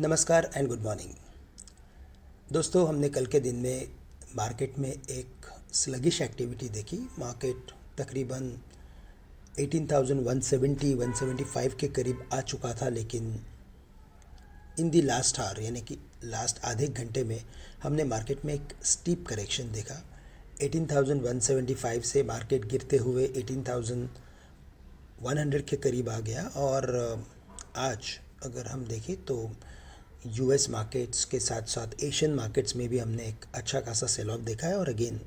नमस्कार and good morning दोस्तों। हमने कल के दिन में मार्केट में एक स्लगिश एक्टिविटी देखी। मार्केट तकरीबन 18,170-175 के करीब आ चुका था, लेकिन इन दी लास्ट आवर यानी कि लास्ट आधे घंटे में हमने मार्केट में एक स्टीप करेक्शन देखा। 18,175 से मार्केट गिरते हुए 18,100 के करीब आ गया। और आज अगर हम देखें तो यूएस मार्केट्स के साथ साथ एशियन मार्केट्स में भी हमने एक अच्छा खासा सेल ऑफ देखा है। और अगेन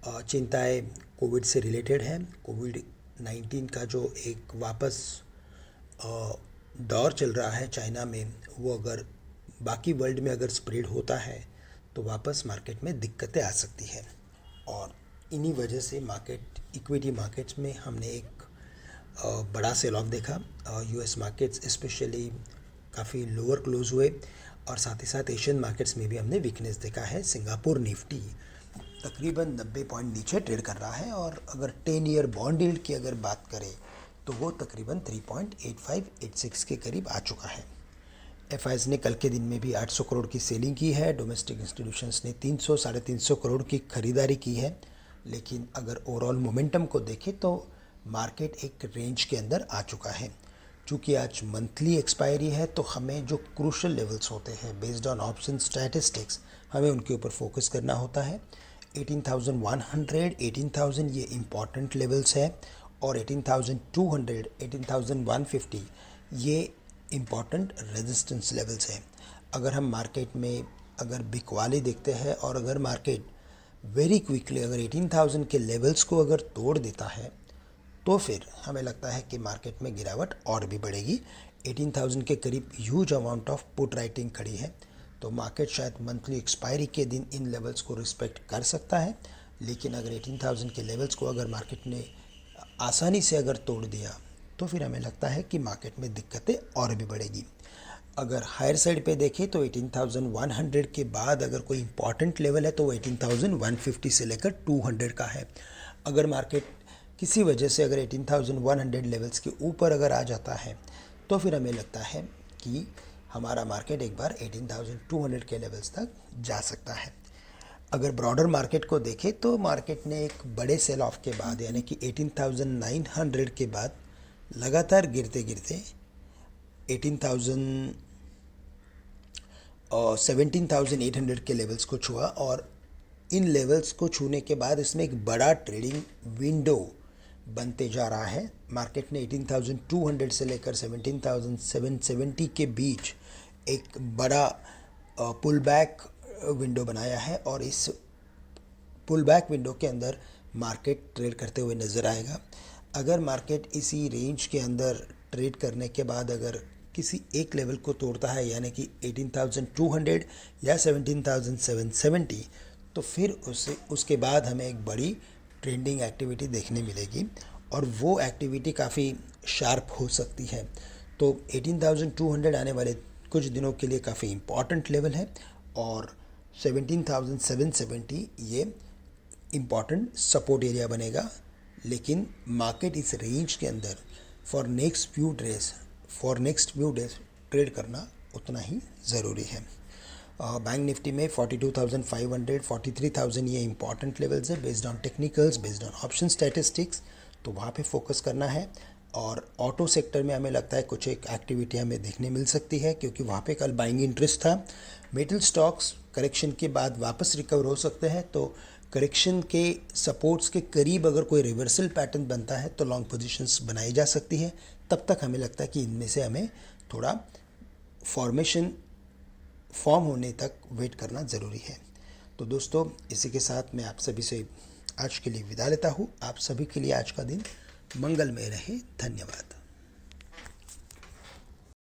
चिंताएं कोविड से रिलेटेड है। कोविड-19 का जो एक वापस दौर चल रहा है चाइना में, वो अगर बाकी वर्ल्ड में अगर स्प्रेड होता है तो वापस मार्केट में दिक्कतें आ सकती है। और इन्हीं वजह से इक्विटी मार्केट्स में हमने एक बड़ा सेल ऑफ देखा। यूएस मार्केट्स स्पेशली काफ़ी लोअर क्लोज हुए और साथ ही साथ एशियन मार्केट्स में भी हमने वीकनेस देखा है। सिंगापुर निफ्टी तकरीबन 90 पॉइंट नीचे ट्रेड कर रहा है और अगर 10 ईयर बॉन्ड यील्ड की अगर बात करें तो वो तकरीबन 3.8586 के करीब आ चुका है। एफआईज ने कल के दिन में भी 800 करोड़ की सेलिंग की है। डोमेस्टिक इंस्टीट्यूशंस ने 300-350 करोड़ की खरीदारी की है। लेकिन अगर ओवरऑल मोमेंटम को देखें तो मार्केट एक रेंज के अंदर आ चुका है। चूँकि आज मंथली एक्सपायरी है तो हमें जो क्रूशल लेवल्स होते हैं बेस्ड ऑन ऑप्शन स्टैटिस्टिक्स, हमें उनके ऊपर फोकस करना होता है। 18,100, 18,000 ये इम्पॉर्टेंट लेवल्स है और 18,200, 18,150 ये इम्पॉर्टेंट रेजिस्टेंस लेवल्स हैं। अगर हम मार्केट में अगर बिकवाली देखते हैं और अगर मार्केट वेरी क्विकली अगर 18,000 के लेवल्स को अगर तोड़ देता है तो फिर हमें लगता है कि मार्केट में गिरावट और भी बढ़ेगी। 18,000 के करीब huge amount of put writing खड़ी है, तो मार्केट शायद मंथली एक्सपायरी के दिन इन लेवल्स को रिस्पेक्ट कर सकता है। लेकिन अगर 18,000 के लेवल्स को अगर मार्केट ने आसानी से अगर तोड़ दिया तो फिर हमें लगता है कि मार्केट में दिक्कतें और भी बढ़ेगी। अगर हायर साइड पे देखें तो 18,100 के बाद अगर कोई इंपॉर्टेंट लेवल है तो वो 18,150 से लेकर 200 का है। अगर मार्केट किसी वजह से अगर 18,100 लेवल्स के ऊपर अगर आ जाता है तो फिर हमें लगता है कि हमारा मार्केट एक बार 18,200 के लेवल्स तक जा सकता है। अगर ब्रॉडर मार्केट को देखें तो मार्केट ने एक बड़े सेल ऑफ के बाद यानी कि 18,900 के बाद लगातार गिरते गिरते 17,800 के लेवल्स को छुआ और इन लेवल्स को छूने के बाद इसमें एक बड़ा ट्रेडिंग विंडो बनते जा रहा है। मार्केट ने 18,200 से लेकर 17,770 के बीच एक बड़ा पुल बैक विंडो बनाया है और इस पुल बैक विंडो के अंदर मार्केट ट्रेड करते हुए नज़र आएगा। अगर मार्केट इसी रेंज के अंदर ट्रेड करने के बाद अगर किसी एक लेवल को तोड़ता है यानी कि 18,200 या 17,770 तो फिर उसके बाद हमें एक बड़ी ट्रेंडिंग एक्टिविटी देखने मिलेगी और वो एक्टिविटी काफ़ी शार्प हो सकती है। तो 18,200 आने वाले कुछ दिनों के लिए काफ़ी इम्पॉर्टेंट लेवल है और 17,770 ये इम्पॉर्टेंट सपोर्ट एरिया बनेगा। लेकिन मार्केट इस रेंज के अंदर for next few days trade करना उतना ही ज़रूरी है। बैंक निफ्टी में 42,500, 43,000 ये इंपॉर्टेंट लेवल्स है based on technicals, based on option statistics, तो वहाँ पे फोकस करना है। और ऑटो सेक्टर में हमें लगता है कुछ एक एक्टिविटी हमें देखने मिल सकती है क्योंकि वहाँ पे कल बाइंग इंटरेस्ट था। मेटल स्टॉक्स करेक्शन के बाद वापस रिकवर हो सकते हैं, तो करेक्शन के सपोर्ट्स के करीब अगर कोई रिवर्सल पैटर्न बनता है तो लॉन्ग पोजीशंस बनाई जा सकती है। तब तक हमें लगता है कि इनमें से हमें थोड़ा फॉर्म होने तक वेट करना ज़रूरी है। तो दोस्तों, इसी के साथ मैं आप सभी से आज के लिए विदा लेता हूँ। आप सभी के लिए आज का दिन मंगलमय रहे। धन्यवाद।